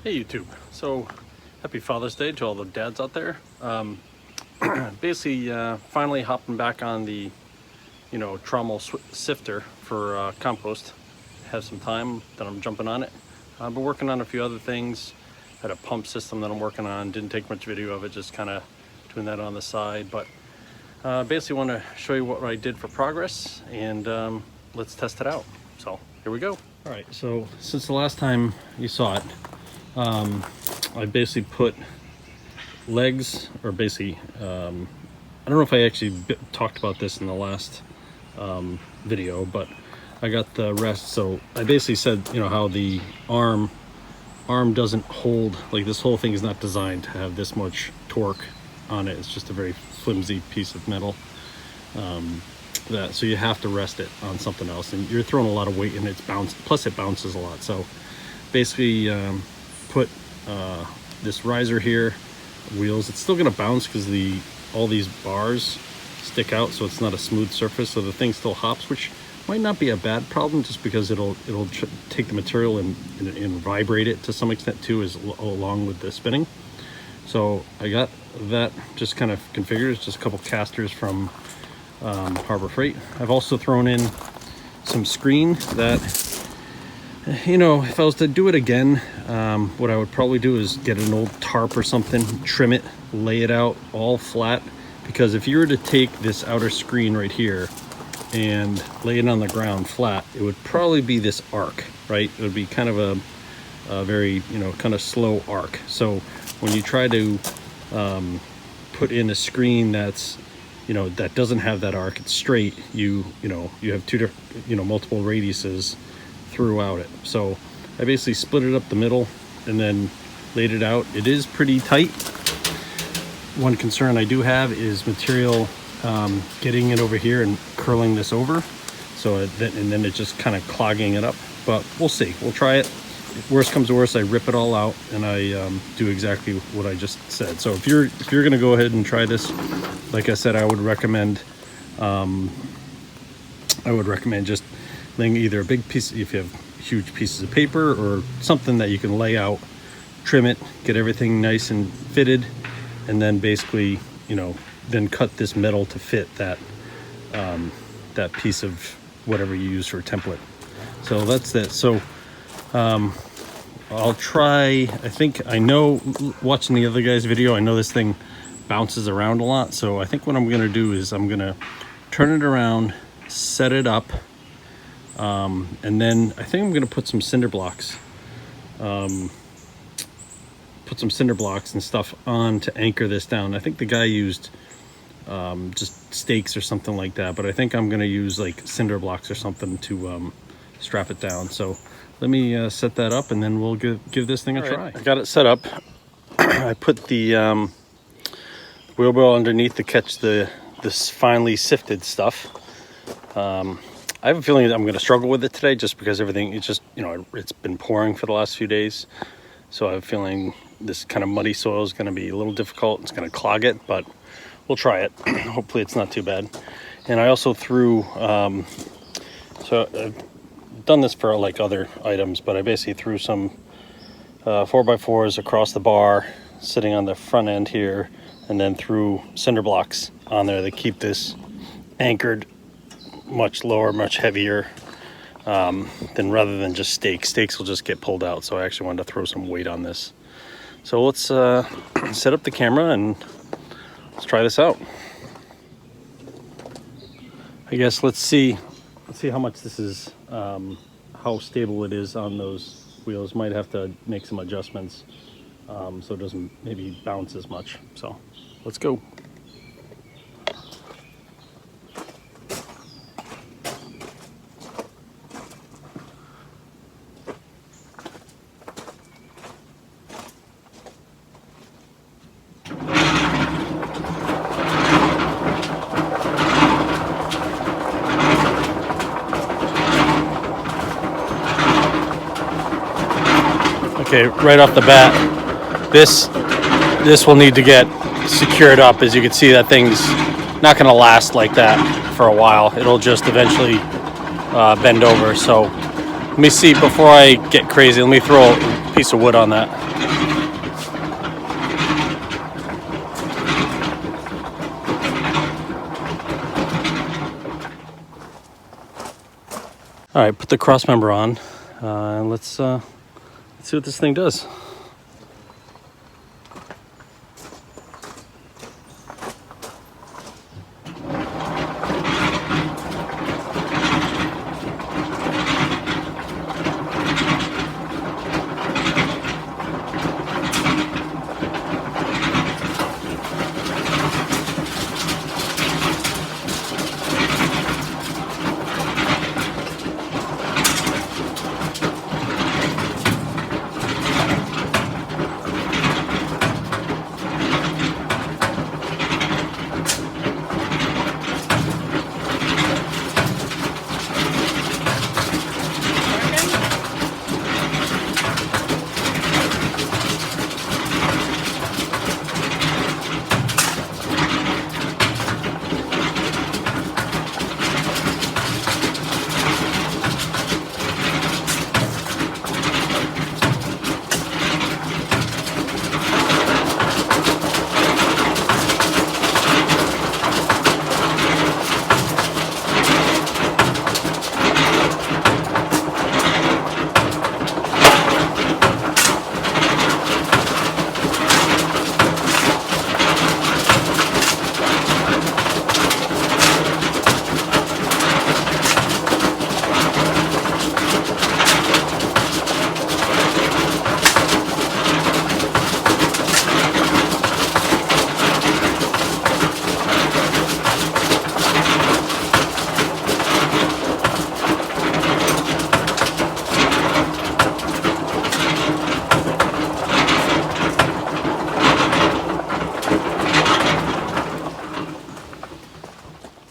Hey YouTube, so happy Father's Day to all the dads out there. Basically finally hopping back on the Trommel sifter for compost. Have some time that I'm jumping on it. I've been working on a few other things. Had a pump system that I'm working on. Didn't take much video of it, just kind of doing that on the side, but basically want to show you what I did for progress, and let's test it out. So here we go. All right, so since the last time you saw it, I basically put legs, or basically, I don't know if I actually talked about this in the last video, but I got the rest. So I basically said, how the arm doesn't hold, like this whole thing is not designed to have this much torque on it. It's just a very flimsy piece of metal. So you have to rest it on something else, and you're throwing a lot of weight, and it's plus it bounces a lot. So basically put this riser here, wheels. It's still going to bounce because all these bars stick out, so it's not a smooth surface, so the thing still hops, which might not be a bad problem, just because it'll take the material and vibrate it to some extent too, along with the spinning. So I got that just kind of configured. It's just a couple casters from Harbor Freight. I've also thrown in some screen that, if I was to do it again, what I would probably do is get an old tarp or something, trim it, lay it out all flat, because if you were to take this outer screen right here and lay it on the ground flat, it would probably be this arc, right? It would be kind of a very, kind of slow arc. So when you try to put in a screen that's, that doesn't have that arc, it's straight, you have two different, multiple radiuses throughout it. So I basically split it up the middle and then laid it out. It is pretty tight. One concern I do have is material getting it over here and curling this over, so and then it's just kind of clogging it up, but we'll see. We'll try it. If worst comes to worst, I rip it all out and I do exactly what I just said. So if you're gonna go ahead and try this, like I said, I would recommend just laying either a big piece, if you have huge pieces of paper, or something that you can lay out, trim it, get everything nice and fitted, and then basically, then cut this metal to fit that that piece of whatever you use for a template. So that's that. So I'll try, I know watching the other guy's video, I know this thing bounces around a lot. So I think what I'm gonna do is I'm gonna turn it around, set it up, and then I think I'm gonna put some cinder blocks, and stuff on to anchor this down. I think the guy used just stakes or something like that, but I think I'm gonna use like cinder blocks or something to strap it down. So let me set that up, and then we'll give this thing a try. I got it set up. I put the wheelbarrow underneath to catch this finely sifted stuff. I have a feeling that I'm going to struggle with it today, just because everything, it's been pouring for the last few days. So I have a feeling this kind of muddy soil is going to be a little difficult. It's going to clog it, but we'll try it. Hopefully it's not too bad. And I also threw, so I've done this for like other items, but I basically threw some 4x4s across the bar, sitting on the front end here, and then threw cinder blocks on there to keep this anchored much lower, much heavier, than rather than just stakes. Stakes will just get pulled out, so I actually wanted to throw some weight on this. So let's set up the camera and let's try this out. I guess let's see how much this is, how stable it is on those wheels. Might have to make some adjustments so it doesn't maybe bounce as much. So let's go. Okay, right off the bat, this will need to get secured up. As you can see, that thing's not going to last like that for a while. It'll just eventually bend over. So let me see, before I get crazy, let me throw a piece of wood on that. All right, put the cross member on, and let's see what this thing does.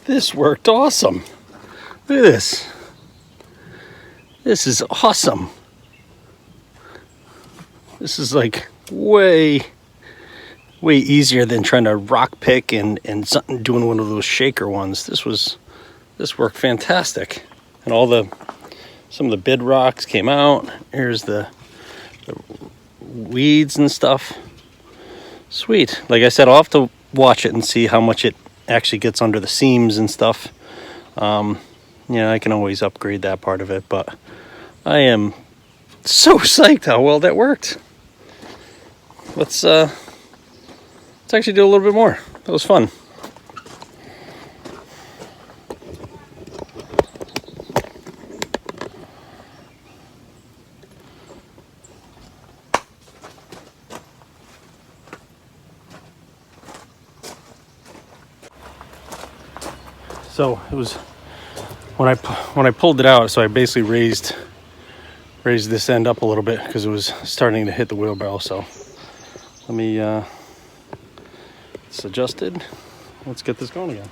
This worked awesome. Look at this. This is awesome. This is like way easier than trying to rock pick and doing one of those shaker ones. This worked fantastic. And some of the bed rocks came out. Here's the weeds and stuff. Sweet. Like I said, I'll have to watch it and see how much it actually gets under the seams and stuff. I can always upgrade that part of it, but I am so psyched how well that worked. Let's actually do a little bit more. That was fun. So it was when I pulled it out. So I basically raised this end up a little bit because it was starting to hit the wheelbarrow. So let me it's adjusted. Let's get this going again.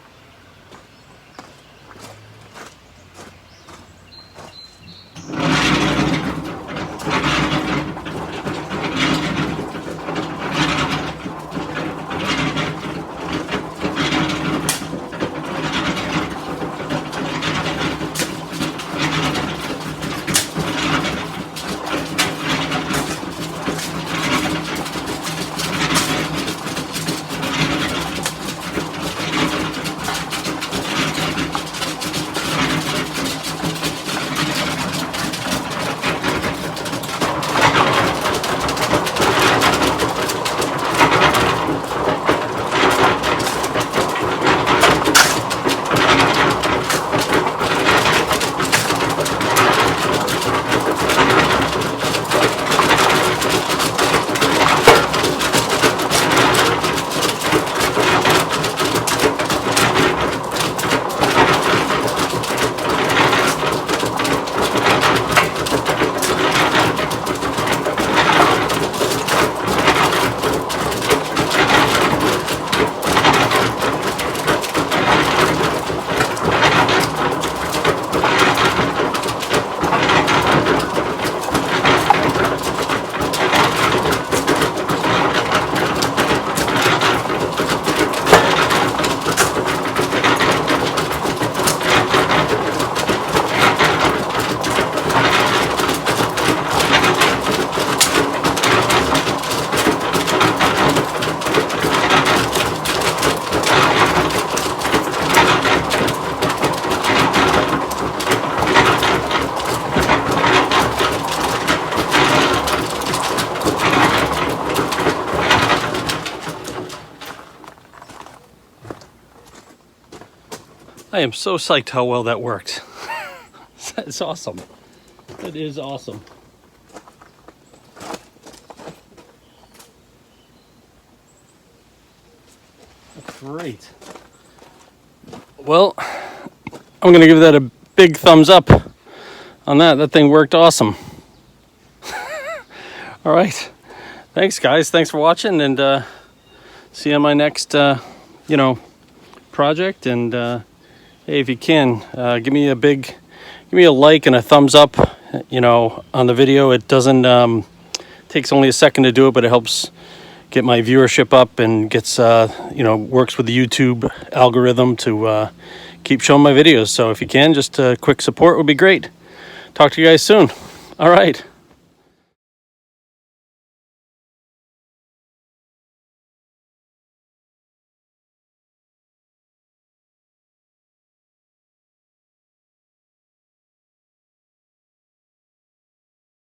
I am so psyched how well that worked. It's awesome. It is awesome. That's great. Well, I'm gonna give that a big thumbs up on that. That thing worked awesome. All right. Thanks, guys. Thanks for watching, and see you on my next, project. And hey, if you can, give me a like and a thumbs up, on the video. It doesn't takes only a second to do it, but it helps get my viewership up and gets works with the YouTube algorithm to keep showing my videos. So if you can, just quick support would be great. Talk to you guys soon. All right.